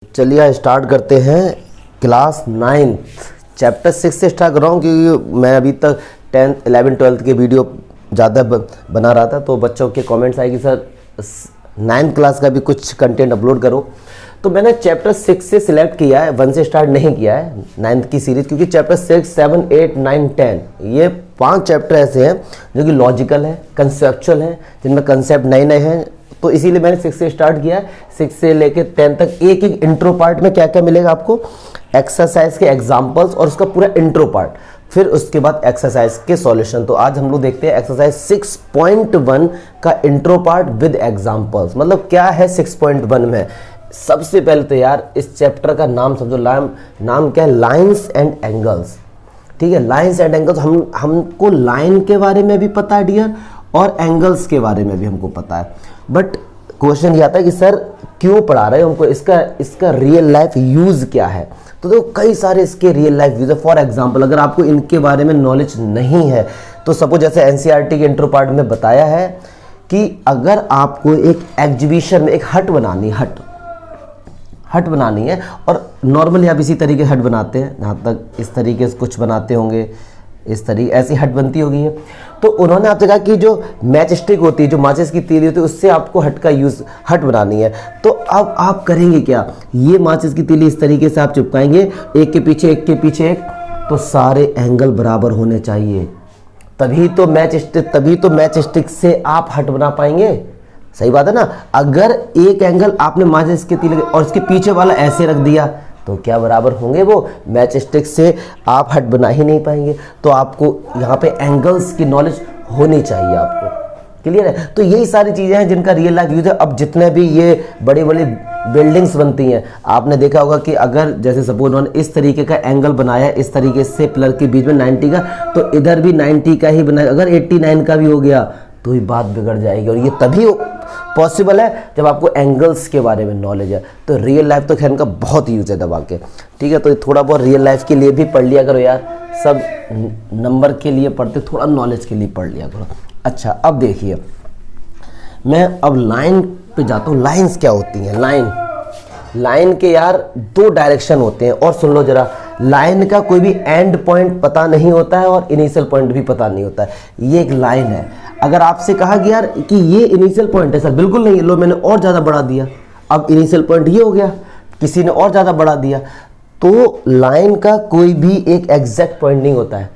चलिए स्टार्ट करते हैं क्लास 9th चैप्टर 6 से स्टार्ट कर रहा हूँ क्योंकि मैं अभी तक 10th 11th 12th के वीडियो ज़्यादा बना रहा था, तो बच्चों के कमेंट्स आए कि सर 9th क्लास का भी कुछ कंटेंट अपलोड करो। तो मैंने चैप्टर 6 से सिलेक्ट किया है, 1 से स्टार्ट नहीं किया है 9th की सीरीज़, क्योंकि चैप्टर 6, 7, 8, 9, 10 ये 5 चैप्टर ऐसे हैं जो कि लॉजिकल है, कंसेप्चुअल हैं, जिनमें कंसेप्ट नए नए हैं। तो इसीलिए मैंने 6 से स्टार्ट किया है। 6 से लेके 10 तक एक एक इंट्रो पार्ट में क्या क्या मिलेगा आपको, एक्सरसाइज के एग्जांपल्स और उसका पूरा इंट्रो पार्ट, फिर उसके बाद एक्सरसाइज के सॉल्यूशन। तो आज हम लोग देखते हैं एक्सरसाइज 6.1 का इंट्रो पार्ट विद एग्जांपल्स। मतलब क्या है 6.1 में। सबसे पहले तो यार इस चैप्टर का नाम समझो, नाम क्या है, लाइन्स एंड एंगल्स। ठीक है, लाइन्स एंड एंगल्स। हमको लाइन के बारे में भी पता है डियर, और एंगल्स के बारे में भी हमको पता है। बट क्वेश्चन ये आता है कि सर क्यों पढ़ा रहे हो हमको, इसका रियल लाइफ यूज क्या है। तो देखो कई सारे इसके रियल लाइफ यूज है। फॉर एग्जांपल अगर आपको इनके बारे में नॉलेज नहीं है तो सपोज जैसे एनसीईआरटी के इंट्रो पार्ट में बताया है कि अगर आपको एक एग्जीबिशन में एक हट बनानी है, और नॉर्मली आप इसी तरीके हट बनाते हैं, जहाँ तक इस तरीके से कुछ बनाते होंगे, इस तरीके ऐसी हट बनती होगी है। तो उन्होंने आपसे कहा कि जो मैच स्टिक होती है, जो माचिस की तीली होती है, उससे आपको हट बनानी है। तो अब आप करेंगे क्या, ये माचिस की तीली इस तरीके से आप चिपकाएंगे, एक के पीछे एक, तो सारे एंगल बराबर होने चाहिए, तभी तो मैच स्टिक से आप हट बना पाएंगे। सही बात है ना। अगर एक एंगल आपने माचिस की तीली और इसके पीछे वाला ऐसे रख दिया तो क्या बराबर होंगे, वो मैच स्टिक से आप हट बना ही नहीं पाएंगे। तो आपको यहाँ पे एंगल्स की नॉलेज होनी चाहिए आपको। क्लियर है। तो यही सारी चीज़ें हैं जिनका रियल लाइफ यूज है। अब जितने भी ये बड़ी बड़ी बिल्डिंग्स बनती हैं, आपने देखा होगा कि अगर जैसे सपोज उन्होंने इस तरीके का एंगल बनाया, इस तरीके से पिलर के बीच में 90 का, तो इधर भी 90 का ही बनाया। अगर 89 का भी हो गया तो ही बात बिगड़ जाएगी, और ये तभी पॉसिबल है जब आपको एंगल्स के बारे में नॉलेज है। तो रियल लाइफ तो खैर का बहुत यूज है दबा के। ठीक है, तो थोड़ा बहुत रियल लाइफ के लिए भी पढ़ लिया करो यार, सब नंबर के लिए पढ़ते, थोड़ा नॉलेज के लिए पढ़ लिया करो। अच्छा, अब देखिए मैं अब लाइन पे जाता हूँ। लाइन्स क्या होती हैं। लाइन के यार 2 डायरेक्शन होते हैं, और सुन लो जरा, लाइन का कोई भी एंड पॉइंट पता नहीं होता है और इनिशियल पॉइंट भी पता नहीं होता है। ये एक लाइन है। अगर आपसे कहा कि यार कि ये इनिशियल पॉइंट है, सर बिल्कुल नहीं, लो मैंने और ज़्यादा बढ़ा दिया, अब इनिशियल पॉइंट ये हो गया, किसी ने और ज़्यादा बढ़ा दिया। तो लाइन का कोई भी एक एग्जैक्ट पॉइंट नहीं होता है,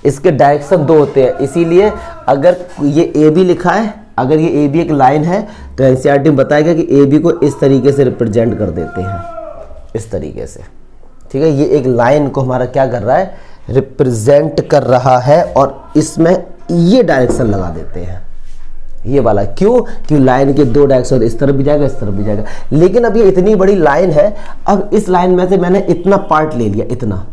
इसके डायरेक्शन 2 होते हैं। इसीलिए अगर ये ए बी लिखा है, अगर ये ए बी एक लाइन है, तो एनसीईआरटी में बताएगा कि ए बी को इस तरीके से रिप्रेजेंट कर देते हैं, इस तरीके से। ठीक है, ये एक लाइन को हमारा क्या कर रहा है, रिप्रेजेंट कर रहा है, और इसमें ये डायरेक्शन लगा देते हैं, ये वाला। क्यों? कि लाइन के 2 डायरेक्शन, इस तरफ भी जाएगा, इस तरफ भी जाएगा। लेकिन अब ये इतनी बड़ी लाइन है, अब इस लाइन में से मैंने इतना पार्ट ले लिया, इतना,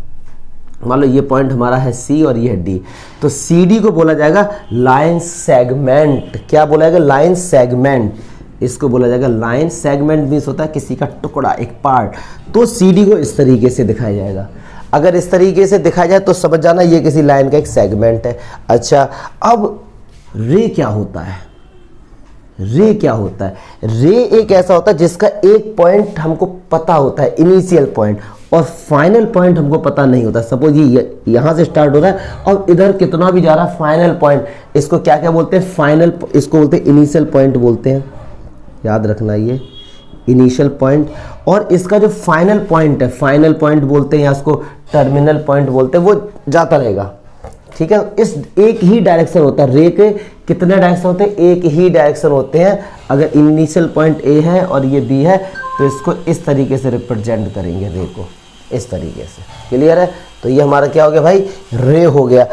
मान लो ये पॉइंट हमारा है सी और ये है डी, तो सी डी को बोला जाएगा लाइन सेगमेंट। क्या बोला जाएगा, लाइन सेगमेंट। इसको बोला जाएगा लाइन सेगमेंट, मीन्स होता है किसी का टुकड़ा, एक पार्ट। तो सी डी को इस तरीके से दिखाया जाएगा। अगर इस तरीके से दिखाया जाए तो समझ जाना ये किसी लाइन का एक सेगमेंट है। अच्छा, अब रे क्या होता है, रे एक ऐसा होता है जिसका एक पॉइंट हमको पता होता है, इनिशियल पॉइंट, और फाइनल पॉइंट हमको पता नहीं होता। सपोज ये यहाँ से स्टार्ट हो रहा है और इधर कितना भी जा रहा है, फाइनल पॉइंट। इसको क्या क्या बोलते हैं, फाइनल, इसको बोलते हैं इनिशियल पॉइंट बोलते हैं, याद रखना ये इनिशियल पॉइंट। और इसका जो फाइनल पॉइंट है, फाइनल पॉइंट बोलते हैं, या इसको टर्मिनल पॉइंट बोलते हैं, वो जाता रहेगा। ठीक है, इस एक ही डायरेक्शन होता है। रे के कितने डायरेक्शन होते हैं, एक ही डायरेक्शन होते हैं। अगर इनिशियल पॉइंट ए है और ये बी है, तो इसको इस तरीके से रिप्रेजेंट करेंगे, रे को इस तरीके से। क्लियर है। तो ये हमारा क्या हो गया भाई, रे हो गया।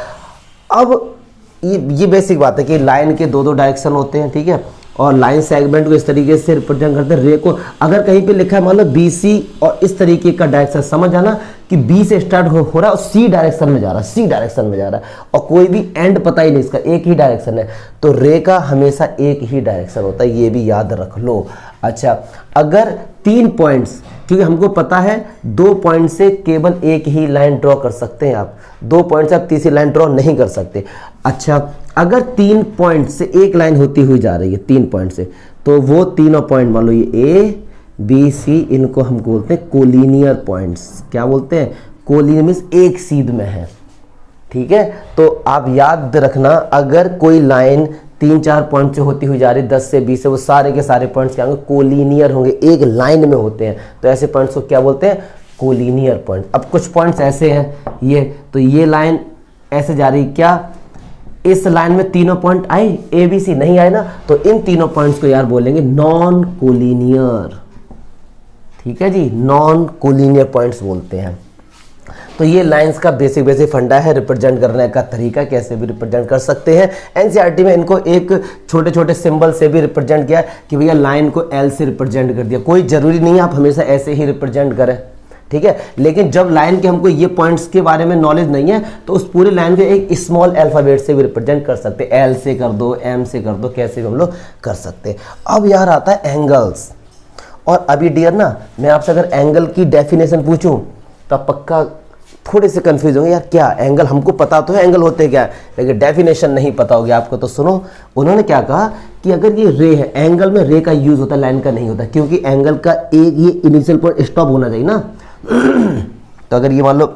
अब ये बेसिक बात है कि लाइन के 2 डायरेक्शन होते हैं। ठीक है, और लाइन सेगमेंट को इस तरीके से रिप्रेजेंट करते हैं। रे को अगर कहीं पे लिखा है मान लो बी सी, और इस तरीके का डायरेक्शन, समझ आना कि बी से स्टार्ट हो रहा है और सी डायरेक्शन में जा रहा है, और कोई भी एंड पता ही नहीं, इसका एक ही डायरेक्शन है। तो रे का हमेशा एक ही डायरेक्शन होता है, ये भी याद रख लो। अच्छा, अगर 3 पॉइंट्स, क्योंकि हमको पता है 2 पॉइंट से केवल एक ही लाइन ड्रॉ कर सकते हैं आप, 2 पॉइंट से आप तीसरी लाइन ड्रॉ नहीं कर सकते। अच्छा, अगर 3 पॉइंट से एक लाइन होती हुई जा रही है, 3 पॉइंट से, तो वो तीनों पॉइंट मान लो ये ए बी सी, इनको हम बोलते हैं कोलिनियर पॉइंट्स। क्या बोलते हैं? कोलिनियर मीन्स एक सीध में है, ठीक है। तो आप याद रखना, अगर कोई लाइन 3-4 पॉइंट से होती हुई जा रही 10 से 20 से, वो सारे के सारे पॉइंट्स क्या होंगे? कोलिनियर होंगे, एक लाइन में होते हैं। तो ऐसे पॉइंट्स को क्या बोलते हैं? Collinear point. अब कुछ पॉइंट्स ऐसे हैं ये, तो ये लाइन ऐसे जा रही, क्या इस लाइन में तीनों पॉइंट आए? ए बी सी नहीं आए ना, तो इन तीनों पॉइंट्स को यार बोलेंगे नॉन कोलिनियर, ठीक है जी, नॉन कोलिनियर पॉइंट्स बोलते हैं। तो ये लाइंस का बेसिक फंडा है, रिप्रेजेंट करने का तरीका कैसे भी रिप्रेजेंट कर सकते हैं। एनसीईआरटी में इनको एक छोटे छोटे सिंबल से भी रिप्रेजेंट किया कि भैया लाइन को एल से रिप्रेजेंट कर दिया। कोई जरूरी नहीं है आप हमेशा ऐसे ही रिप्रेजेंट करें, ठीक है। लेकिन जब लाइन के हमको ये पॉइंट्स के बारे में नॉलेज नहीं है, तो उस पूरे लाइन को एक स्मॉल अल्फाबेट से भी रिप्रेजेंट कर सकते हैं। एल से कर दो, एम से कर दो, कैसे भी हम लोग कर सकते हैं। अब यार आता है एंगल्स। और अभी डियर ना, मैं आपसे अगर एंगल की डेफिनेशन पूछूं तो आप पक्का थोड़े से कंफ्यूज होंगे, यार क्या एंगल? हमको पता तो है एंगल होते क्या है, लेकिन डेफिनेशन नहीं पता होगी आपको। तो सुनो, उन्होंने क्या कहा कि अगर ये रे है, एंगल में रे का यूज होता है, लाइन का नहीं होता, क्योंकि एंगल का एक ये इनिशियल पॉइंट स्टॉप होना चाहिए ना। तो अगर ये मान लो,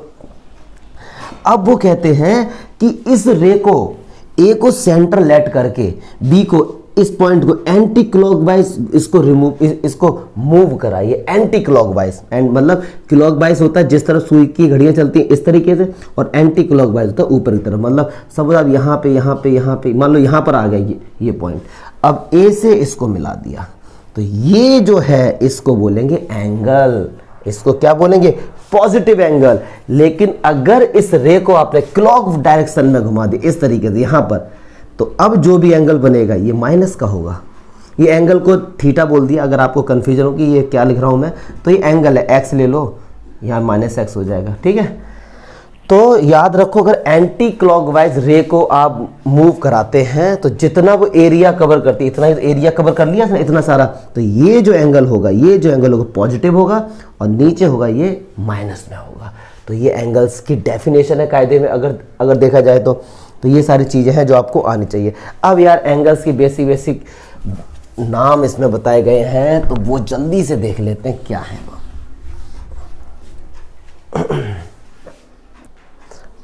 अब वो कहते हैं कि इस रे को, ए को सेंटर लेट करके बी को, इस पॉइंट को एंटी क्लॉकवाइज इसको रिमूव, इसको मूव कराइए एंटी क्लॉकवाइज। एंड मतलब क्लॉकवाइज होता है जिस तरह सुई की घड़ियां चलती हैं इस तरीके से, और एंटी क्लॉकवाइज होता है ऊपर की तरफ। मतलब सब आप यहाँ पे यहाँ पे यहाँ पे, मान लो यहाँ पर आ गया ये पॉइंट, अब ए से इसको मिला दिया, तो ये जो है इसको बोलेंगे एंगल। इसको क्या बोलेंगे? Positive angle. लेकिन अगर इस रे को आपने क्लॉक डायरेक्शन में घुमा दी इस तरीके से यहाँ पर, तो अब जो भी एंगल बनेगा ये माइनस का होगा। ये एंगल को थीटा बोल दिया। अगर आपको कंफ्यूजन हो कि ये क्या लिख रहा हूं मैं, तो ये एंगल है, एक्स ले लो, यहाँ माइनस एक्स हो जाएगा, ठीक है। तो याद रखो, अगर एंटी क्लॉकवाइज रे को आप मूव कराते हैं तो जितना वो एरिया कवर करती है, इतना एरिया कवर कर लिया इतना सारा, तो ये जो एंगल होगा, ये जो एंगल होगा पॉजिटिव होगा, और नीचे होगा ये माइनस में होगा। तो ये एंगल्स की डेफिनेशन है कायदे में, अगर देखा जाए तो ये सारी चीज़ें हैं जो आपको आनी चाहिए। अब यार एंगल्स की बेसिक नाम इसमें बताए गए हैं, तो वो जल्दी से देख लेते हैं क्या है वो।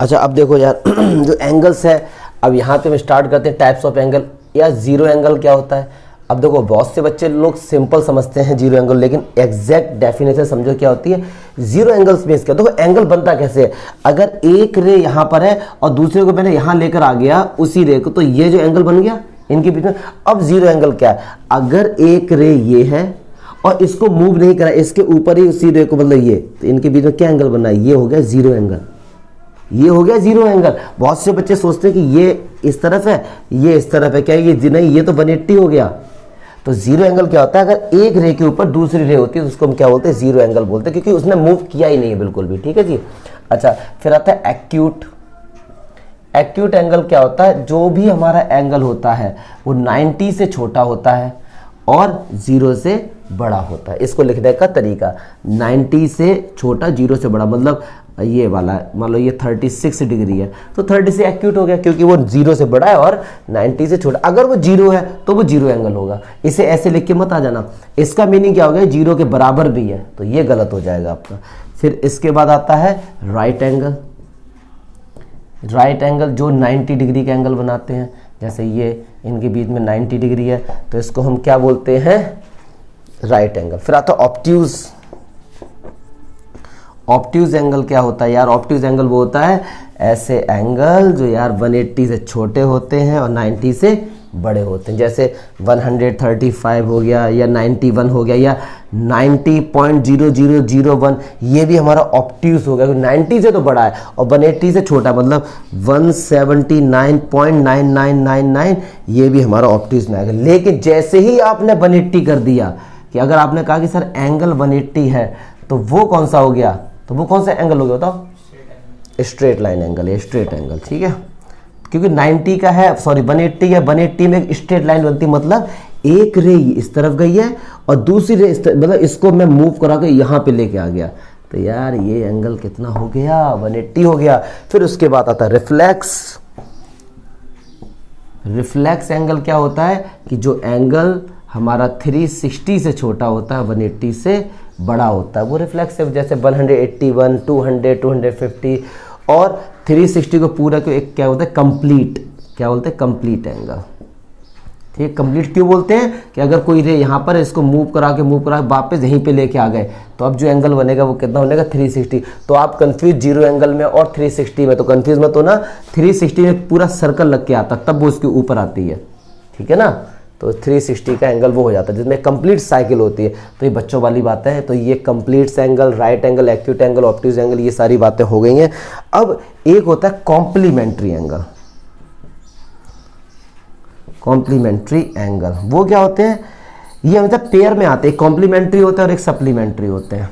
अच्छा, अब देखो यार जो एंगल्स है, अब यहाँ पे हम स्टार्ट करते हैं टाइप्स ऑफ एंगल। यार जीरो एंगल क्या होता है? अब देखो, बहुत से बच्चे लोग सिंपल समझते हैं जीरो एंगल, लेकिन एग्जैक्ट डेफिनेशन समझो क्या होती है। जीरो एंगल्स मींस क्या? देखो एंगल बनता कैसे है, अगर एक रे यहाँ पर है और दूसरे को मैंने यहाँ लेकर आ गया उसी रे को, तो ये जो एंगल बन गया इनके बीच में। अब जीरो एंगल क्या है? अगर एक रे ये है और इसको मूव नहीं करा, इसके ऊपर ही उसी रे को, मतलब ये, तो इनके बीच में क्या एंगल बना है? ये हो गया जीरो एंगल, ये हो गया जीरो एंगल। बहुत से बच्चे सोचते हैं कि ये इस तरफ है, ये इस तरफ है, क्या ये नहीं, ये तो 180 हो गया। तो जीरो एंगल क्या होता है? अगर एक रे के ऊपर दूसरी रे होती है तो उसको हम क्या बोलते हैं? जीरो एंगल बोलते हैं, क्योंकि उसने मूव किया ही नहीं है बिल्कुल भी, ठीक है जी। अच्छा, फिर आता है एक्यूट। एक्यूट एंगल क्या होता है? जो भी हमारा एंगल होता है वो 90 से छोटा होता है और 0 से बड़ा होता है। इसको लिखने का तरीका, 90 से छोटा, 0 से बड़ा, मतलब ये वाला मान लो ये 36 डिग्री है, तो 30 से एक्यूट हो गया, क्योंकि वो 0 से बड़ा है और 90 से छोटा। अगर वो 0 है तो वो जीरो एंगल होगा। इसे ऐसे लिख के मत आ जाना, इसका मीनिंग क्या हो गया? 0 के बराबर भी है, तो ये गलत हो जाएगा आपका। फिर इसके बाद आता है राइट एंगल। राइट एंगल जो 90 डिग्री का एंगल बनाते हैं, जैसे ये इनके बीच में 90 डिग्री है, तो इसको हम क्या बोलते हैं? Right angle. फिर आता है ऑब्ट्यूज। ऑब्ट्यूज एंगल क्या होता है यार? ऑब्ट्यूज एंगल वो होता है ऐसे एंगल जो यार 180 से छोटे होते हैं और 90 से बड़े होते हैं, जैसे 135 हो गया या 91 हो गया या 90.0001, ये भी हमारा ऑब्ट्यूज हो गया, 90 से तो बड़ा है और 180 से छोटा, मतलब 179.9999, ये भी हमारा ऑब्ट्यूज में आएगा। लेकिन जैसे ही आपने 180 कर दिया, कि अगर आपने कहा कि सर एंगल 180 है, तो वो कौन सा हो गया? तो वो कौन सा एंगल हो गया बताओ? स्ट्रेट लाइन एंगल है, स्ट्रेट एंगल, ठीक है। क्योंकि 90 का है, सॉरी 180 है, 180 में एक स्ट्रेट लाइन बनती, मतलब एक रे इस तरफ गई है और दूसरी रे इस तरफ, मतलब इसको मैं मूव करा के यहाँ पे लेके आ गया, तो यार ये एंगल कितना हो गया? 180 हो गया। फिर उसके बाद आता है रिफ्लेक्स। रिफ्लेक्स एंगल क्या होता है? कि जो एंगल हमारा 360 से छोटा होता है, 180 से बड़ा होता है। वो रिफ्लेक्सिव जैसे 181, 200, 250 और 360 को पूरा को एक क्या बोलते हैं, कंप्लीट, क्या बोलते हैं, कंप्लीट एंगल। ठीक, कंप्लीट क्यों बोलते हैं कि अगर कोई रे यहाँ पर इसको मूव करा के वापस यहीं पे लेके आ गए तो अब जो एंगल बनेगा वो कितना बनेगा, 360। तो आप कंफ्यूज 0 एंगल में और 360 में तो कंफ्यूज मत हो ना। 360 में पूरा सर्कल लग के आता तब वो उसके ऊपर आती है, ठीक है ना। तो 360 का एंगल वो हो जाता है जिसमें कंप्लीट साइकिल होती है। तो ये बच्चों वाली बातें हैं। तो ये complete angle, right angle, acute angle, obtuse angle, ये सारी बातें हो गई हैं। अब एक होता है कॉम्प्लीमेंट्री एंगल। कॉम्प्लीमेंट्री एंगल वो क्या होते हैं, ये मतलब पेयर में आते हैं, कॉम्प्लीमेंट्री होता है और एक सप्लीमेंट्री होते हैं।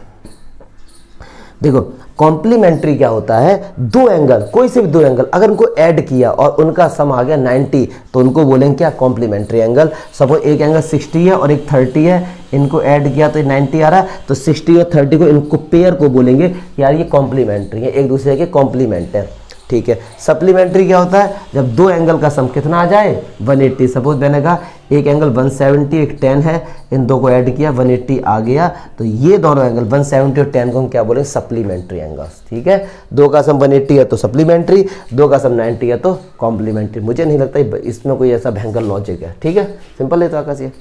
देखो कॉम्प्लीमेंट्री क्या होता है, दो एंगल, कोई से भी दो एंगल अगर उनको ऐड किया और उनका सम आ गया 90 तो उनको बोलेंगे क्या, कॉम्प्लीमेंट्री एंगल। सपोज एक एंगल 60 है और एक 30 है, इनको ऐड किया तो 90 आ रहा है, तो 60 और 30 को इनको पेयर को बोलेंगे यार ये कॉम्प्लीमेंट्री है, एक दूसरे के कॉम्प्लीमेंट है, ठीक है। सप्लीमेंट्री क्या होता है, जब दो एंगल का सम कितना आ जाए, 180। सपोज मैंने कहा एक एंगल 170 एक 10 है, इन दो को ऐड किया 180 आ गया, तो ये दोनों एंगल 170 और 10 को हम क्या बोलेंगे, सप्लीमेंट्री एंगल्स, ठीक है। दो का सम 180 है तो सप्लीमेंट्री, दो का सम 90 है तो कॉम्प्लीमेंट्री। मुझे नहीं लगता इसमें कोई ऐसा भयंकर लॉजिक है, ठीक है, सिंपल है। तो आकाश ये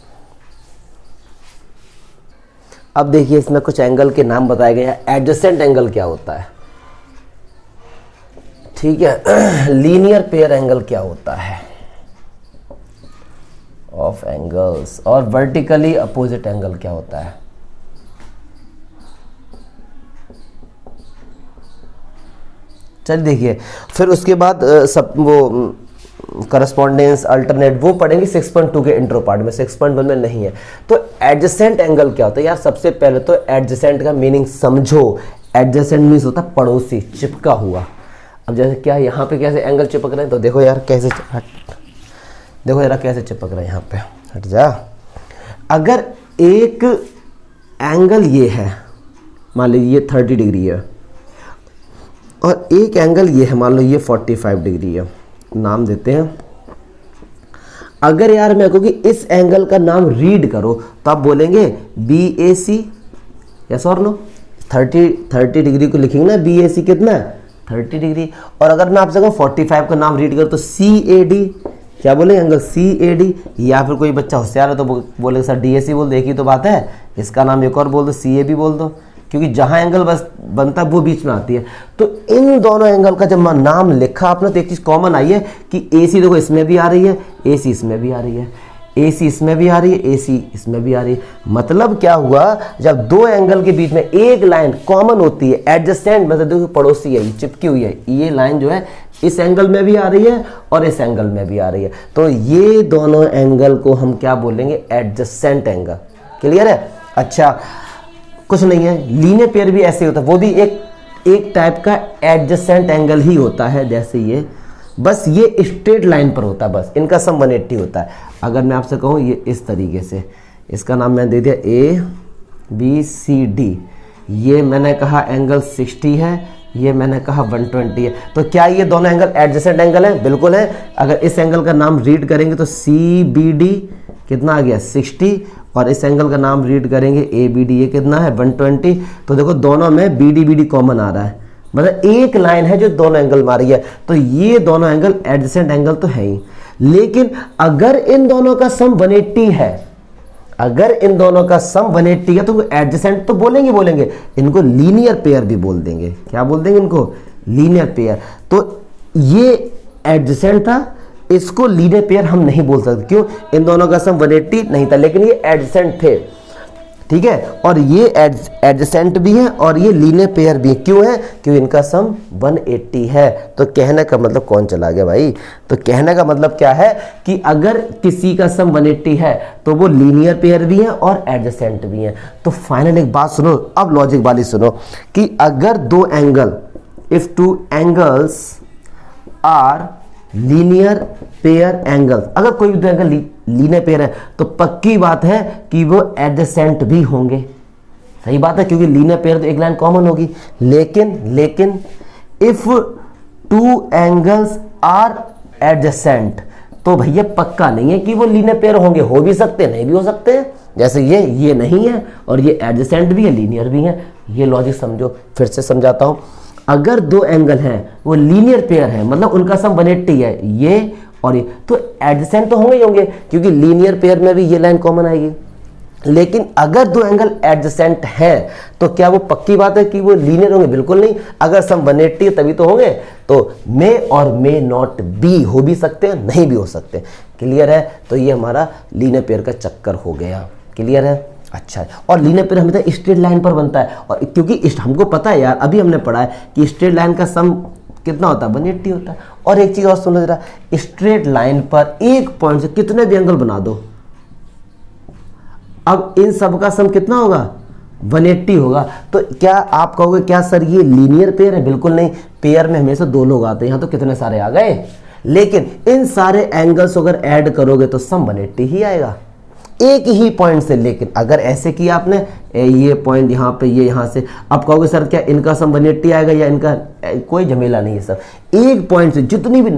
अब देखिए इसमें कुछ एंगल के नाम बताए गए हैं। एडजेसेंट एंगल क्या होता है, ठीक है। लीनियर पेयर एंगल क्या होता है ऑफ एंगल्स, और वर्टिकली अपोजिट एंगल क्या होता है। चलिए देखिए, फिर उसके बाद सब वो करस्पॉन्डेंस, अल्टरनेट वो पढ़ेंगे 6.2 के इंट्रो पार्ट में, 6.1 में नहीं है। तो एडजेसेंट एंगल क्या होता है यार, सबसे पहले तो एडजेसेंट का मीनिंग समझो। एडजेसेंट मीन्स होता है पड़ोसी, चिपका हुआ। अब जैसे क्या यहाँ पे कैसे एंगल चिपक रहे हैं, तो देखो यार कैसे, देखो जरा कैसे चिपक रहे हैं यहाँ पे, हट जा। अगर एक एंगल ये है, मान लीजिए ये 30 डिग्री है, और एक एंगल ये है, मान लो ये 45 डिग्री है, नाम देते हैं। अगर यार मैं कहूँ कि इस एंगल का नाम रीड करो तो आप बोलेंगे BAC, यस और नो। 30 डिग्री को लिखेंगे ना, BAC कितना है, 30 डिग्री। और अगर मैं आपसे कहूँ 45 का नाम रीड करो तो CAD, क्या बोलेंगे, एंगल CAD। या फिर कोई बच्चा होशियार है तो बोलेगा सर DAC बोल दो, एक ही तो बात है, इसका नाम एक और बोल दो, CAB बोल दो, क्योंकि जहां एंगल बस बनता है वो बीच में आती है। तो इन दोनों एंगल का जब नाम लिखा आपने तो एक चीज कॉमन आई है कि AC देखो इसमें भी आ रही है, AC इसमें भी आ रही है, AC इसमें भी आ रही है, AC इसमें भी आ रही है। मतलब क्या हुआ, जब दो एंगल के बीच में एक लाइन कॉमन होती है, एडजेसेंट मतलब देखो पड़ोसी है, चिपकी हुई है, ये लाइन जो है इस एंगल में भी आ रही है और इस एंगल में भी आ रही है, तो ये दोनों एंगल को हम क्या बोलेंगे, एडजेसेंट एंगल। क्लियर है। अच्छा कुछ नहीं है, लीनियर पेयर भी ऐसे होता है, वो भी एक टाइप का एडजेसेंट एंगल ही होता है जैसे ये, बस ये स्ट्रेट लाइन पर होता है, बस इनका सम 180 होता है। अगर मैं आपसे कहूँ ये इस तरीके से, इसका नाम मैंने दे दिया ABCD, ये मैंने कहा एंगल 60 है, ये मैंने कहा 120 है, तो क्या ये दोनों एंगल एडजेसेंट एंगल है, बिल्कुल है। अगर इस एंगल का नाम रीड करेंगे तो CBD कितना आ गया 60, और इस एंगल का नाम रीड करेंगे ABD, ये कितना है 120। तो देखो दोनों में BD कॉमन आ रहा है, मतलब एक लाइन है जो दोनों एंगल मारी है, तो ये दोनों एंगल एडजेसेंट एंगल तो है ही। लेकिन अगर इन दोनों का सम 180 है, अगर इन दोनों का सम 180 है तो एडजेसेंट तो बोलेंगे, इनको लीनियर पेयर भी बोल देंगे। क्या बोल देंगे इनको, लीनियर पेयर। तो ये एडजेसेंट था, इसको लीनियर पेयर हम नहीं बोल सकते, क्यों, इन दोनों का सम 180 नहीं था, लेकिन ये एडजेसेंट थे, ठीक है। और ये एडजेसेंट भी है और ये लीनियर पेयर भी है, क्यों है, क्योंकि इनका सम 180 है। तो कहने का मतलब कौन चला गया भाई, तो कहने का मतलब क्या है कि अगर किसी का सम 180 है तो वो लीनियर पेयर भी है और एडजेसेंट भी है। तो फाइनल एक बात सुनो, अब लॉजिक वाली सुनो, कि अगर दो angle, if two angles are linear pair angle, अगर कोई भी दो एंगल लीनियर पेयर है तो पक्की बात है कि वो एडजेसेंट भी होंगे। सही बात है, क्योंकि लीनियर पेयर तो एक लाइन कॉमन होगी। लेकिन if two angles are adjacent, तो भैया पक्का नहीं है कि वो लीनियर पेयर होंगे, हो भी सकते हैं नहीं भी हो सकते हैं। जैसे ये नहीं है और ये एडजेसेंट भी है, लीनियर भी है। ये लॉजिक समझो, फिर से समझाता हूं। अगर दो एंगल हैं वो लीनियर पेयर है, मतलब उनका सम 180 है, ये और ये, तो एडजेसेंट तो होंगे ही होंगे, क्योंकि लीनियर पेयर में भी ये लाइन कॉमन आएगी। लेकिन अगर दो एंगल एडजेसेंट हैं तो क्या वो पक्की बात है कि वो लीनियर होंगे? बिल्कुल नहीं। अगर सम 180 है तभी तो होंगे। तो मे और मे नॉट बी, हो भी सकते हैं नहीं भी हो सकते। क्लियर है? तो ये हमारा लीनियर पेयर का चक्कर हो गया। क्लियर है? अच्छा है। और लीनियर पेयर हमेशा स्ट्रेट लाइन पर बनता है, और क्योंकि हमको पता है यार, अभी हमने पढ़ा है कि स्ट्रेट लाइन का सम कितना होता है? 180 होता है। और एक चीज और सुनो जरा, स्ट्रेट लाइन पर एक पॉइंट से कितने भी एंगल बना दो, अब इन सब का सम कितना होगा? 180 होगा। तो क्या आप कहोगे क्या सर ये लीनियर पेयर है? बिल्कुल नहीं। पेयर में हमेशा दो लोग आते हैं, यहां तो कितने सारे आ गए, लेकिन इन सारे एंगल्स अगर ऐड करोगे तो सम 180 ही आएगा, एक ही पॉइंट से। लेकिन अगर ऐसे किया आपने, ये पॉइंट यहाँ पे, ये यहाँ से, अब कहोगे सर क्या इनका सम 180 आएगा या इनका? कोई झमेला नहीं है सर। एक पॉइंट से जितनी भी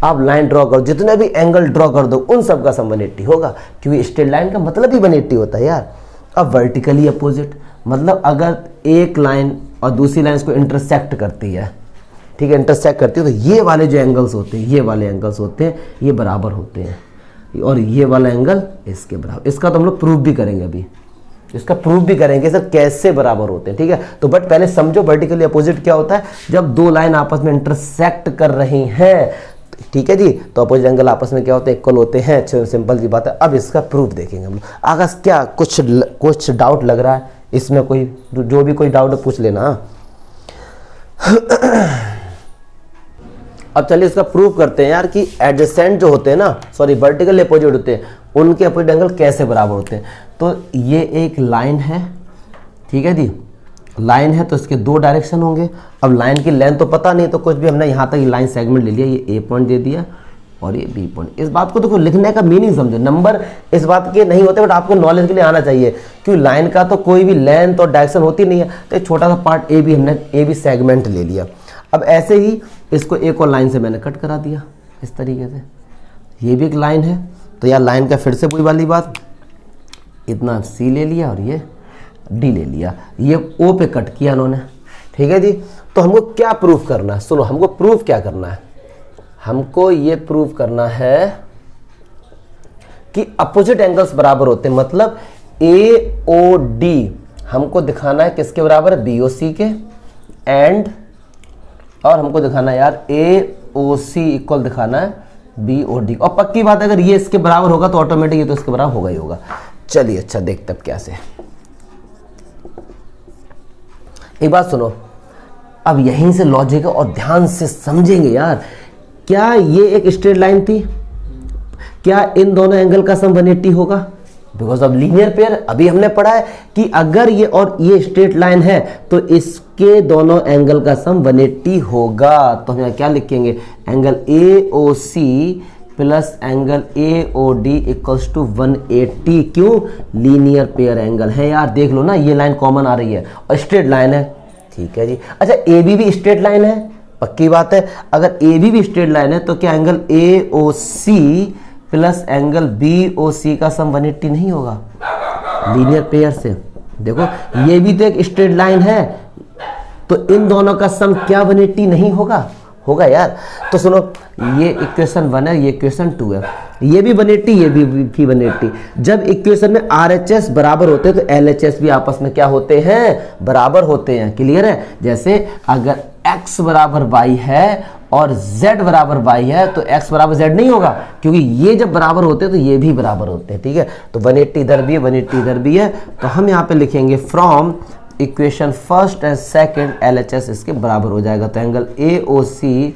आप लाइन ड्रॉ करो, जितने भी एंगल ड्रॉ कर दो, उन सब का सम 180 होगा, क्योंकि स्ट्रेट लाइन का मतलब ही 180 होता है यार। अब वर्टिकली अपोजिट, मतलब अगर एक लाइन और दूसरी लाइन को इंटरसेक्ट करती है, ठीक है, इंटरसेक्ट करती है, तो ये वाले जो एंगल्स होते हैं, ये वाले एंगल्स होते हैं, ये बराबर होते हैं, और ये वाला एंगल इसके बराबर। इसका तो हम लोग प्रूफ भी करेंगे, अभी इसका प्रूफ भी करेंगे सर कैसे बराबर होते हैं, ठीक है। तो बट पहले समझो वर्टिकली अपोजिट क्या होता है। जब दो लाइन आपस में इंटरसेक्ट कर रही हैं, ठीक है जी, तो अपोजिट एंगल आपस में क्या होते हैं? इक्वल होते हैं। सिंपल सी बात है। अब इसका प्रूफ देखेंगे हम लोग। अगर क्या कुछ डाउट लग रहा है इसमें, कोई जो भी कोई डाउट पूछ लेना। अब चलिए इसका प्रूफ करते हैं यार कि एडजेसेंट जो होते हैं ना, सॉरी वर्टिकल अपोजिट होते हैं, उनके अपोजिट एंगल कैसे बराबर होते हैं। तो ये एक लाइन है, ठीक है जी, लाइन है तो इसके दो डायरेक्शन होंगे। अब लाइन की लेंथ तो पता नहीं, तो कुछ भी हमने यहाँ तक लाइन सेगमेंट ले लिया, ये ए पॉइंट दे दिया और ये बी पॉइंट। इस बात को देखो, लिखने का मीनिंग समझो। नंबर इस बात के नहीं होते, बट आपको नॉलेज के लिए आना चाहिए, क्योंकि लाइन का तो कोई भी लेंथ और डायरेक्शन होती नहीं है। तो एक छोटा सा पार्ट ए भी हमने ए बी सेगमेंट ले लिया। अब ऐसे ही इसको एक और लाइन से मैंने कट करा दिया इस तरीके से। ये भी एक लाइन है, तो यार लाइन का फिर से वही वाली बात, इतना सी ले लिया और ये डी ले लिया, ये ओ पे कट किया इन्होंने, ठीक है जी। तो हमको क्या प्रूफ करना है? सुनो, हमको प्रूफ क्या करना है? हमको ये प्रूफ करना है कि अपोजिट एंगल्स बराबर होते हैं। मतलब ए ओ डी हमको दिखाना है किसके बराबर है? बी ओ सी के। एंड और हमको दिखाना है यार ए ओ सी इक्वल दिखाना है बी ओ डी। और पक्की बात है, अगर ये इसके बराबर होगा तो ऑटोमेटिक ये तो इसके बराबर होगा ही होगा। चलिए अच्छा देखते अब कैसे। एक बात सुनो, अब यहीं से लॉजिक है और ध्यान से समझेंगे यार। क्या ये एक स्ट्रेट लाइन थी? क्या इन दोनों एंगल का सम 180 होगा? Because of linear pair. अभी हमने पढ़ा है कि अगर ये और ये स्ट्रेट लाइन है तो इसके दोनों एंगल का सम 180 होगा। तो हम यहाँ क्या लिखेंगे? Angle A O C plus angle A O D equals to 180। क्यों? लीनियर पेयर एंगल है यार। देख लो ना, ये लाइन कॉमन आ रही है और स्ट्रेट लाइन है, ठीक है जी। अच्छा, ए बी भी स्ट्रेट लाइन है, पक्की बात है। अगर ए बी भी स्ट्रेट लाइन है तो क्या angle A O C plus angle B O C का सम 180 नहीं होगा लीनियर पेयर से? देखो ये भी तो एक स्ट्रेट लाइन है, तो इन दोनों का सम क्या 180 नहीं होगा? होगा यार। तो सुनो, ये इक्वेशन 1 है, ये इक्वेशन 2 है, ये भी 180, ये भी 180। जब इक्वेशन में RHS बराबर होते हैं तो LHS भी आपस में क्या होते हैं? बराबर होते हैं। क्लियर है? जैसे अगर x बराबर y है और z बराबर y है तो x बराबर z नहीं होगा, क्योंकि ये जब बराबर होते हैं तो ये भी बराबर होते हैं, ठीक है। तो 180 इधर भी है, 180 इधर भी है, तो हम यहाँ पे लिखेंगे from equation first and second LHS इसके बराबर हो जाएगा। तो angle AOC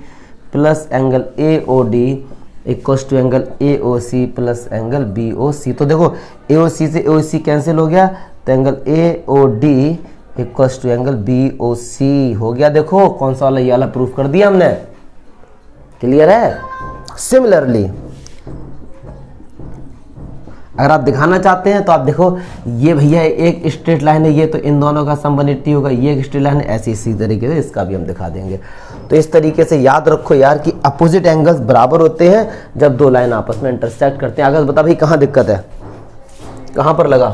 plus angle AOD equals to angle AOC plus angle BOC। तो देखो AOC से AOC कैंसिल हो गया, तो angle AOD equals to angle BOC हो गया। देखो कौन सा वाला, ये वाला प्रूफ कर दिया हमने। क्लियर है? सिमिलरली अगर आप दिखाना चाहते हैं तो आप देखो, ये भैया एक स्ट्रेट लाइन है, ये तो इन दोनों का सम 180 होगा, ये एक स्ट्रेट लाइन है, ऐसी इसी तरीके से इसका भी हम दिखा देंगे। तो इस तरीके से याद रखो यार कि अपोजिट एंगल्स बराबर होते हैं जब दो लाइन आपस में इंटरसेक्ट करते हैं। आगे बता भाई कहाँ दिक्कत है, कहाँ पर लगा,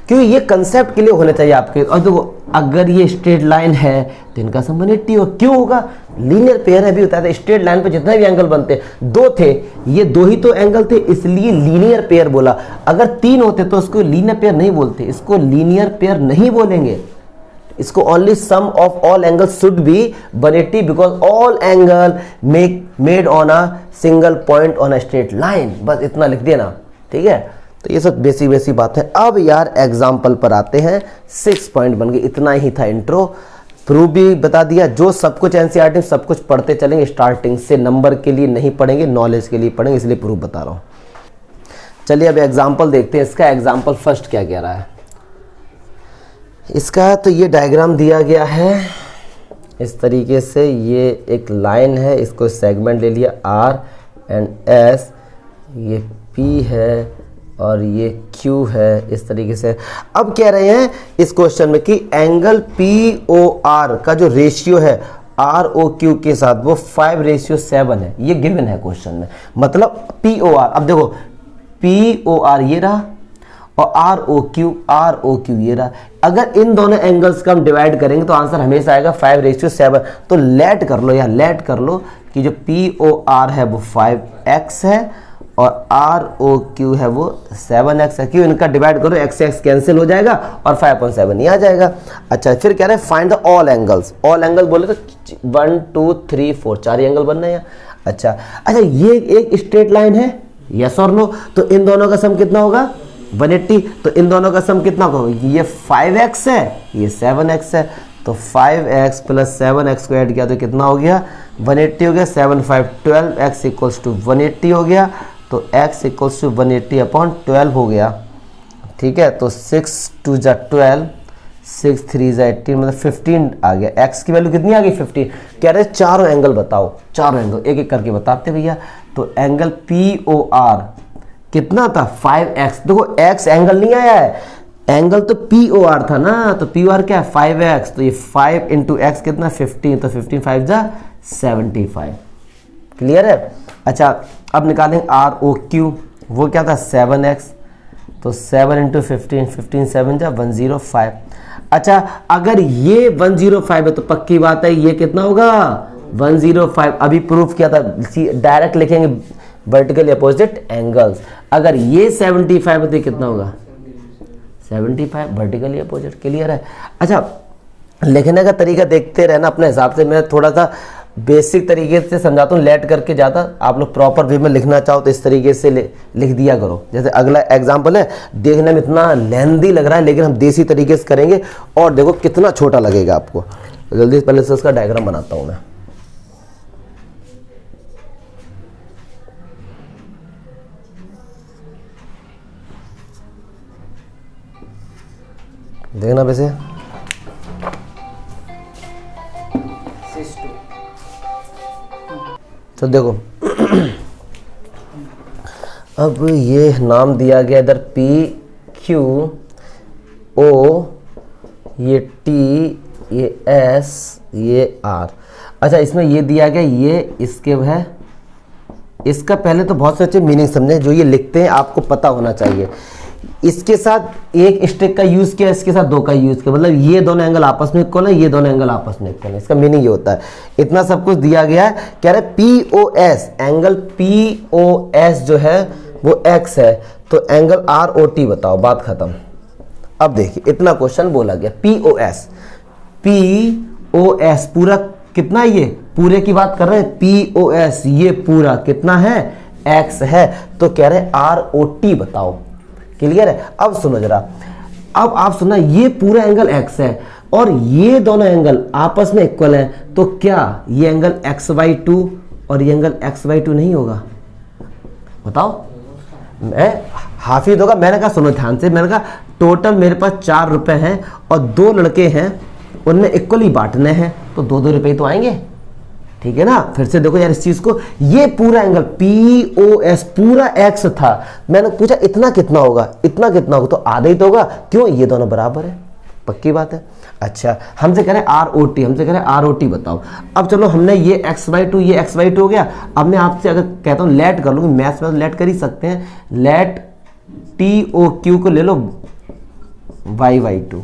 क्योंकि ये कंसेप्ट क्लियर होने चाहिए आपके। और देखो अगर ये स्ट्रेट लाइन है तो इनका सम 180 हो, क्यों होगा, लीनियर पेयर है, भी होता है। स्ट्रेट लाइन पे जितने भी एंगल बनते हैं, दो थे, ये दो ही तो एंगल थे, इसलिए लीनियर पेयर बोला। अगर तीन होते तो इसको लीनियर पेयर नहीं बोलते, इसको लीनियर पेयर नहीं बोलेंगे, इसको only sum of all angles should be 180 because all angle made on a single point on a straight line. बस इतना लिख देना, ठीक है। तो ये सब बेसिक बात है। अब यार एग्जाम्पल पर आते हैं। 6 पॉइंट बन गए, इतना ही था इंट्रो, प्रूफ भी बता दिया। जो सब कुछ एनसीईआरटी सब कुछ पढ़ते चलेंगे स्टार्टिंग से, नंबर के लिए नहीं पढ़ेंगे, नॉलेज के लिए पढ़ेंगे, इसलिए प्रूफ बता रहा हूँ। चलिए अब एग्जाम्पल देखते हैं। इसका एग्जाम्पल फर्स्ट क्या कह रहा है इसका, तो ये डायग्राम दिया गया है इस तरीके से। ये एक लाइन है, इसको सेगमेंट ले लिया R एंड S, ये P है और ये Q है, इस तरीके से। अब कह रहे हैं इस क्वेश्चन में कि एंगल POR का जो रेशियो है ROQ के साथ वो 5:7 है। ये गिवन है क्वेश्चन में, मतलब POR। अब देखो POR ये रहा और ROQ ये रहा। अगर इन दोनों एंगल्स का हम डिवाइड करेंगे तो आंसर हमेशा आएगा 5:7। तो लेट कर लो या लेट कर लो कि जो POR है वो 5x है और ROQ है वो 7x है। क्यों, इनका डिवाइड करो, x कैंसिल हो जाएगा और 5.7 ही आ जाएगा। अच्छा, फिर कह रहे हैं find the all angles. All angle बोले तो 1 2 3 4 4 एंगल बनना है। अच्छा, ये एक स्ट्रेट लाइन है, यस और नो, तो इन दोनों का सम कितना होगा 180। तो इन दोनों का सम कितना होगा, ये 5x है, ये 7x है, तो 5x प्लस 7x को ऐड किया तो कितना हो गया 180 हो गया। 7 5 12x इक्वल्स टू 180 हो गया। तो x इक्वल्स टू 180/12 हो गया, ठीक है। तो 6 2 जा 12, 6 3 जा 18, मतलब 15 आ गया। x की वैल्यू कितनी आ गई 15। कह रहे चारों एंगल बताओ, चारों एंगल एक एक करके बताते भैया। तो एंगल POR कितना था 5x। देखो x एंगल नहीं आया है, एंगल तो POR था ना, तो POR क्या है 5x। तो ये 5 इंटू x कितना 15, तो 15 5 जा 75। क्लियर है। अच्छा, अब निकालेंगे ROQ, वो क्या था 7x। तो 7 इंटू 15, 15 7 जा 105। अच्छा, अगर ये 105 है तो पक्की बात है ये कितना होगा 105। अभी प्रूफ किया था, डायरेक्ट लिखेंगे वर्टिकली अपोजिट एंगल्स। अगर ये 75 है तो कितना होगा 75 वर्टिकली अपोजिट। क्लियर है। अच्छा, लिखने का तरीका देखते रहना अपने हिसाब से। मैं थोड़ा सा बेसिक तरीके से समझाता हूँ, लेट करके ज़्यादा आप लोग प्रॉपर वे में लिखना चाहो तो इस तरीके से लिख दिया करो। जैसे अगला एग्जाम्पल है, देखने में इतना लेंदी लग रहा है लेकिन हम देसी तरीके से करेंगे और देखो कितना छोटा लगेगा आपको। जल्दी से पहले से उसका डायग्राम बनाता हूँ मैं। देखना वैसे तो देखो अब ये नाम दिया गया इधर PQ O, ये T, ये S, ये R। अच्छा, इसमें ये दिया गया, ये इसके है, इसका पहले तो बहुत से अच्छे मीनिंग समझे। जो ये लिखते हैं आपको पता होना चाहिए। इसके साथ एक स्टिक का यूज किया, इसके साथ दो का यूज किया, मतलब ये दोनों एंगल आपस में इक्वल है, ये दोनों एंगल आपस में इक्वल है। इसका मीनिंग ये होता है। इतना सब कुछ दिया गया है। कह रहे POS, एंगल POS जो है वो x है, तो एंगल ROT बताओ, बात खत्म। अब देखिए इतना क्वेश्चन बोला गया, POS पूरा कितना, ये पूरे की बात कर रहे हैं। POS ये पूरा कितना है x है, तो कह रहे ROT बताओ। क्लियर है। अब सुनो जरा, अब आप सुना, ये पूरा एंगल x है और ये दोनों एंगल आपस में इक्वल है, तो क्या ये एंगल XY2 और ये एंगल XY2 नहीं होगा, बताओ। मैं हाफिज होगा, मैंने कहा सुनो ध्यान से, मैंने कहा टोटल मेरे पास 4 रुपए हैं और 2 लड़के हैं, उनमें इक्वली बांटने हैं, तो 2-2 रुपए तो आएंगे, ठीक है ना। फिर से देखो यार इस चीज को, ये पूरा एंगल POS पूरा x था, मैंने पूछा इतना कितना होगा, इतना कितना होगा, तो आधा ही तो होगा। क्यों, ये दोनों बराबर है, पक्की बात है। अच्छा, हमसे कह रहे हैं आर ओ टी, हमसे कह रहे हैं आर ओ टी बताओ। अब चलो हमने ये x/2 ये x/2 हो गया। अब मैं आपसे अगर कहता हूँ लेट कर लो, मैथ्स में लेट कर ही सकते हैं, लेट टी ओ क्यू को ले लो y/2,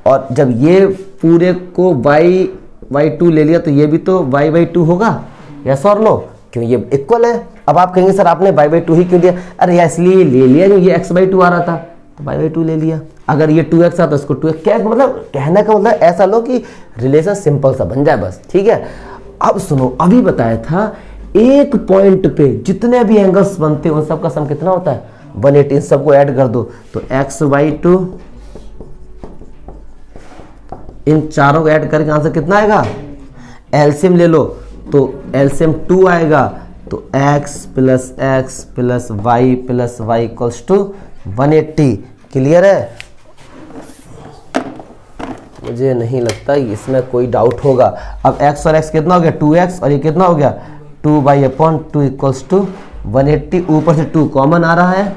और जब ये पूरे को y/2 ले लिया तो ये भी तो y/2 होगा, यस और नो, क्यों ये इक्वल है। अब आप कहेंगे सर आपने y/2 ही क्यों लिया? अरे यार इसलिए ले लिया क्योंकि ये x/2 आ रहा था तो y/2 ले लिया। अगर ये 2x आता तो इसको 2x, क्या मतलब कहने का मतलब ऐसा लो कि रिलेशन सिंपल सा बन जाए बस, ठीक है। अब सुनो, अभी बताया था एक पॉइंट पे जितने भी एंगल्स बनते हैं उन सब का सम कितना होता है 180। इन सबको ऐड कर दो तो x/2, इन चारों को ऐड करके आंसर कितना आएगा? एलसीएम ले लो तो एलसीएम 2 आएगा, तो x plus x plus y plus y equals to 180। Clear है? मुझे नहीं लगता इसमें कोई डाउट होगा। अब x और x कितना हो गया 2x, और ये कितना हो गया 2y/2 इक्वल्स टू 180। ऊपर से 2 कॉमन आ रहा है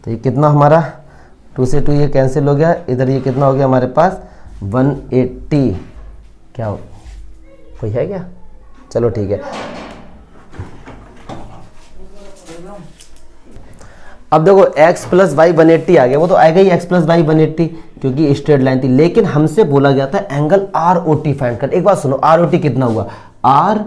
तो ये कितना हमारा 2 से 2 ये कैंसिल हो गया, इधर ये कितना हो गया हमारे पास 180। क्या हो कोई है क्या? चलो ठीक है। अब देखो x प्लस वाई 180 आ गया, वो तो आएगा ही x प्लस वाई 180 क्योंकि स्ट्रेट लाइन थी, लेकिन हमसे बोला गया था angle R O T find कर। एक बात सुनो, आर ओ टी कितना हुआ? आर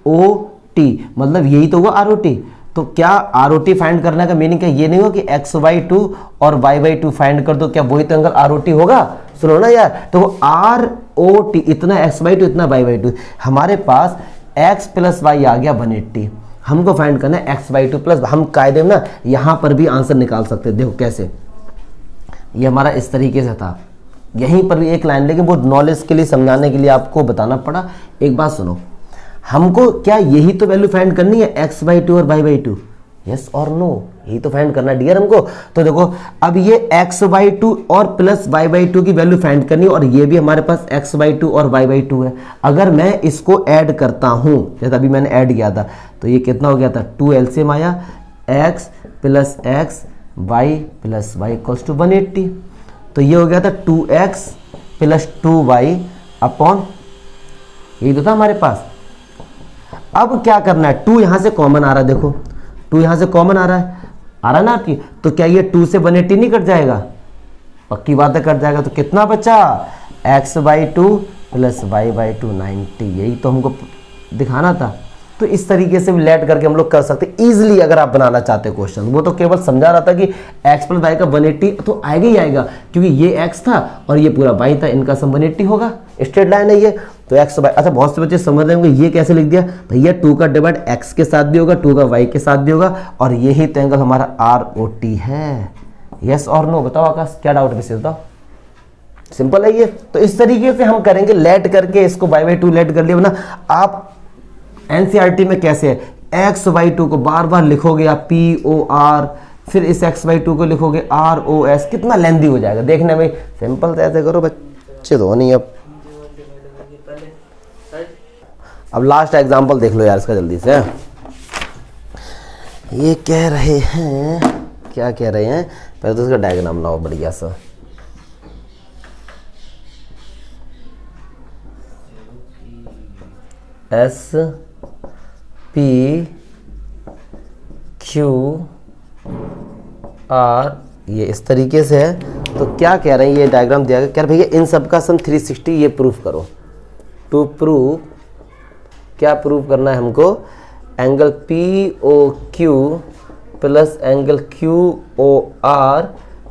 ओ टी मतलब यही तो हुआ आर ओ टी। तो क्या आर ओ टी फाइंड करने का मीनिंग क्या ये नहीं हो कि x/2 और y/2 फाइंड कर दो, क्या वही तो एंगल आर ओ टी होगा? सुनो ना यार, तो आर ओ टी इतना x/2 इतना y/2, हमारे पास x प्लस वाई आ गया 180, हमको फाइंड करना है x/2 प्लस। हम कायदे में ना यहां पर भी आंसर निकाल सकते हैं। देखो कैसे, ये हमारा इस तरीके से था, यहीं पर भी एक लाइन, लेकिन वो नॉलेज के लिए समझाने के लिए आपको बताना पड़ा। एक बात सुनो, हमको क्या यही तो वैल्यू फाइंड करनी है x/2 और y/2? यस और नो, यही तो फाइंड करना है डियर हमको। तो देखो अब ये x/2 और प्लस y/2 की वैल्यू फाइंड करनी है, और ये भी हमारे पास x/2 और y/2 है। अगर मैं इसको ऐड करता हूं, जैसे अभी मैंने ऐड किया था, तो ये कितना हो गया था 2 एलसीएम आया, x plus x y plus y equals to 180। तो ये हो गया था 2x प्लस 2y अपॉन, यही तो था हमारे पास। अब क्या करना है, 2 यहां से कॉमन आ रहा है, देखो 2 यहां से कॉमन आ रहा है ना आपकी, तो क्या ये 2 से 180 नहीं कट जाएगा? पक्की बात है कट जाएगा। तो कितना बचा x/2 प्लस y/2 90, यही तो हमको दिखाना था। तो इस तरीके से भी लेट करके हम लोग कर सकते इजीली, अगर आप बनाना चाहते हो क्वेश्चन। वो तो केवल समझा रहा था कि x प्लस वाई का 180 तो आएगा ही आएगा, क्योंकि ये x था और ये पूरा y था, इनका सम 180 होगा, स्ट्रेट लाइन है ये। तो x बाई, अच्छा बहुत से बच्चे समझ रहे होंगे ये कैसे लिख दिया भैया, 2 का डिवाइड x के साथ भी होगा, 2 का y के साथ भी होगा, और यही तो एंगल हमारा आर ओ टी है। यस और नो? बताओ आकाश, क्या डाउट विशेष बताओ? सिंपल है ये। तो इस तरीके से हम करेंगे, लेट करके इसको y/2 लेट कर लिया ना। आप एनसीईआरटी में कैसे है, x/2 को बार बार लिखोगे आप POR, फिर इस x/2 को लिखोगे ROS, कितना लेंदी हो जाएगा देखने में। सिंपल से ऐसे करो, बच्चे तो नहीं। अब लास्ट एग्जांपल देख लो यार इसका जल्दी से। ये कह रहे हैं, क्या कह रहे हैं, पहले तो इसका डायग्राम बनाओ बढ़िया सा। S P Q R, ये इस तरीके से है। तो क्या कह रहे हैं, ये डायग्राम दिया गया, कह रहे भैया इन सब का सम 360, ये प्रूफ करो। टू प्रूव, क्या प्रूव करना है हमको, angle POQ plus angle QOR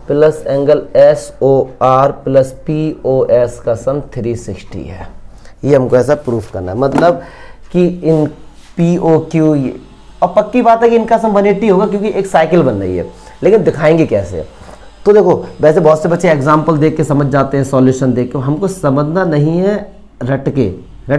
plus angle SOR plus POS का सम 360 है। ये हमको ऐसा प्रूफ करना है, मतलब कि इन POQ, और पक्की बात है कि इनका सम 180 होगा क्योंकि एक साइकिल बन रही है, लेकिन दिखाएंगे कैसे। तो देखो वैसे बहुत से बच्चे एग्जाम्पल देख के समझ जाते हैं, सॉल्यूशन देख के। हमको समझना नहीं है, रट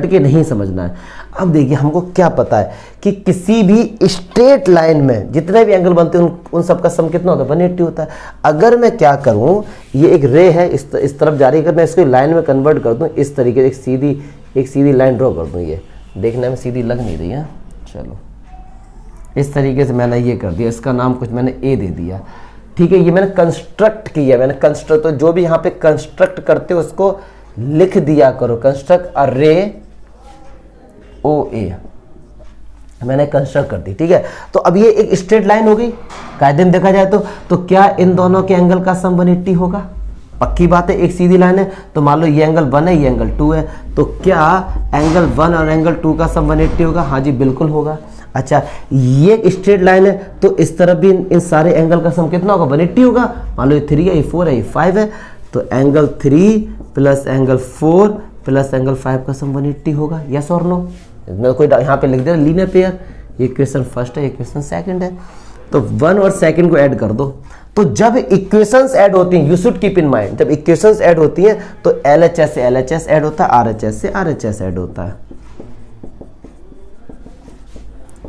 के नहीं समझना है। अब देखिए हमको क्या पता है कि किसी भी स्ट्रेट लाइन में जितने भी एंगल बनते हैं उन सब का सम कितना होता है 180 होता है। अगर मैं क्या करूं, ये एक रे है इस तरफ जा रही है, अगर मैं इसको लाइन में कन्वर्ट कर दूं, इस तरीके से एक सीधी लाइन ड्रॉ कर दूं, ये देखने में सीधी लग नहीं रही है, चलो इस तरीके से मैंने ये कर दिया, इसका नाम कुछ मैंने ए दे दिया, ठीक है, ये मैंने कंस्ट्रक्ट किया, मैंने कंस्ट्रक्ट, तो जो भी यहाँ पे कंस्ट्रक्ट करते हो उसको लिख दिया करो, कंस्ट्रक्ट अ रे ओ ए, मैंने कंस्ट्रक्ट कर दी। ठीक है, तो अब ये एक स्ट्रेट लाइन हो गई, कायदे में देखा जाए तो क्या इन दोनों के एंगल का सम 180 होगा? पक्की बात है, एक सीधी लाइन है, तो मान लो ये एंगल 1 है, ये एंगल 2 है, तो क्या एंगल 1 और एंगल 2 का सम 180 होगा? हाँ जी बिल्कुल होगा। अच्छा, ये स्ट्रेट लाइन है, तो इस तरफ भी इन सारे एंगल का सम कितना होगा? 180 होगा। मान लो ये 3 है, ये 4 है, ये 5 है, तो angle 3 plus angle 4 plus angle 5 का सम 180 होगा। यस और नो? मैं कोई यहाँ पे लिख दे रहा लीनियर पेयर, ये इक्वेशन फर्स्ट है, इक्वेशन सेकंड है, तो 1 और सेकंड को ऐड कर दो। तो जब इक्वेशंस ऐड होती हैं, you should keep in mind, जब इक्वेशंस ऐड होती हैं तो LHS से LHS ऐड होता है, RHS से RHS ऐड होता है।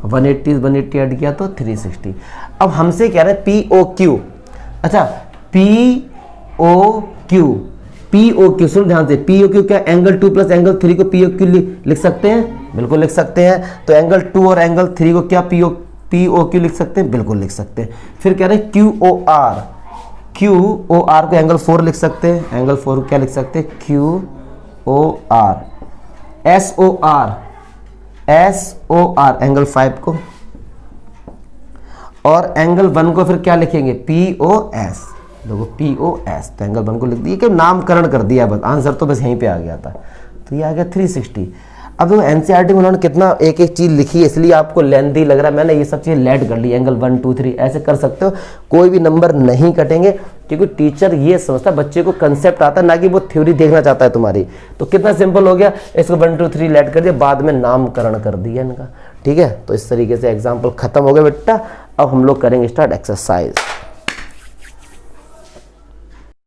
180 ऐड किया तो 360। अब हमसे कह रहे हैं POQ। अच्छा, POQ सुन ध्यान से, POQ क्या? एंगल 2 प्लस एंगल 3 को POQ लिख सकते हैं? बिल्कुल लिख सकते हैं। तो एंगल 2 और एंगल 3 को क्या POQ लिख सकते हैं? बिल्कुल लिख सकते हैं। फिर कह रहे हैं QOR को एंगल 4 लिख सकते हैं, एंगल 4 को क्या लिख सकते हैं? QOR। SOR एंगल 5 को, और एंगल 1 को फिर क्या लिखेंगे? POS। देखो POS, तो एंगल 1 को लिख दिया, कि नामकरण कर दिया, बस आंसर तो बस यहीं पे आ गया था, तो ये आ गया 360। अब देखो एनसीईआरटी में उन्होंने कितना एक एक चीज लिखी है, इसलिए आपको लेंथी लग रहा है, मैंने ये सब चीज़ लेट कर ली, एंगल 1 2 3 ऐसे कर सकते हो, कोई भी नंबर नहीं कटेंगे, क्योंकि टीचर ये समझता है बच्चे को कंसेप्ट आता है, ना कि वो थ्योरी देखना चाहता है तुम्हारी। तो कितना सिंपल हो गया, इसको 1 2 3 लेट कर दिया, बाद में नामकरण कर दिया इनका। ठीक है, तो इस तरीके से एग्जाम्पल खत्म हो गया बेटा। अब हम लोग करेंगे स्टार्ट एक्सरसाइज।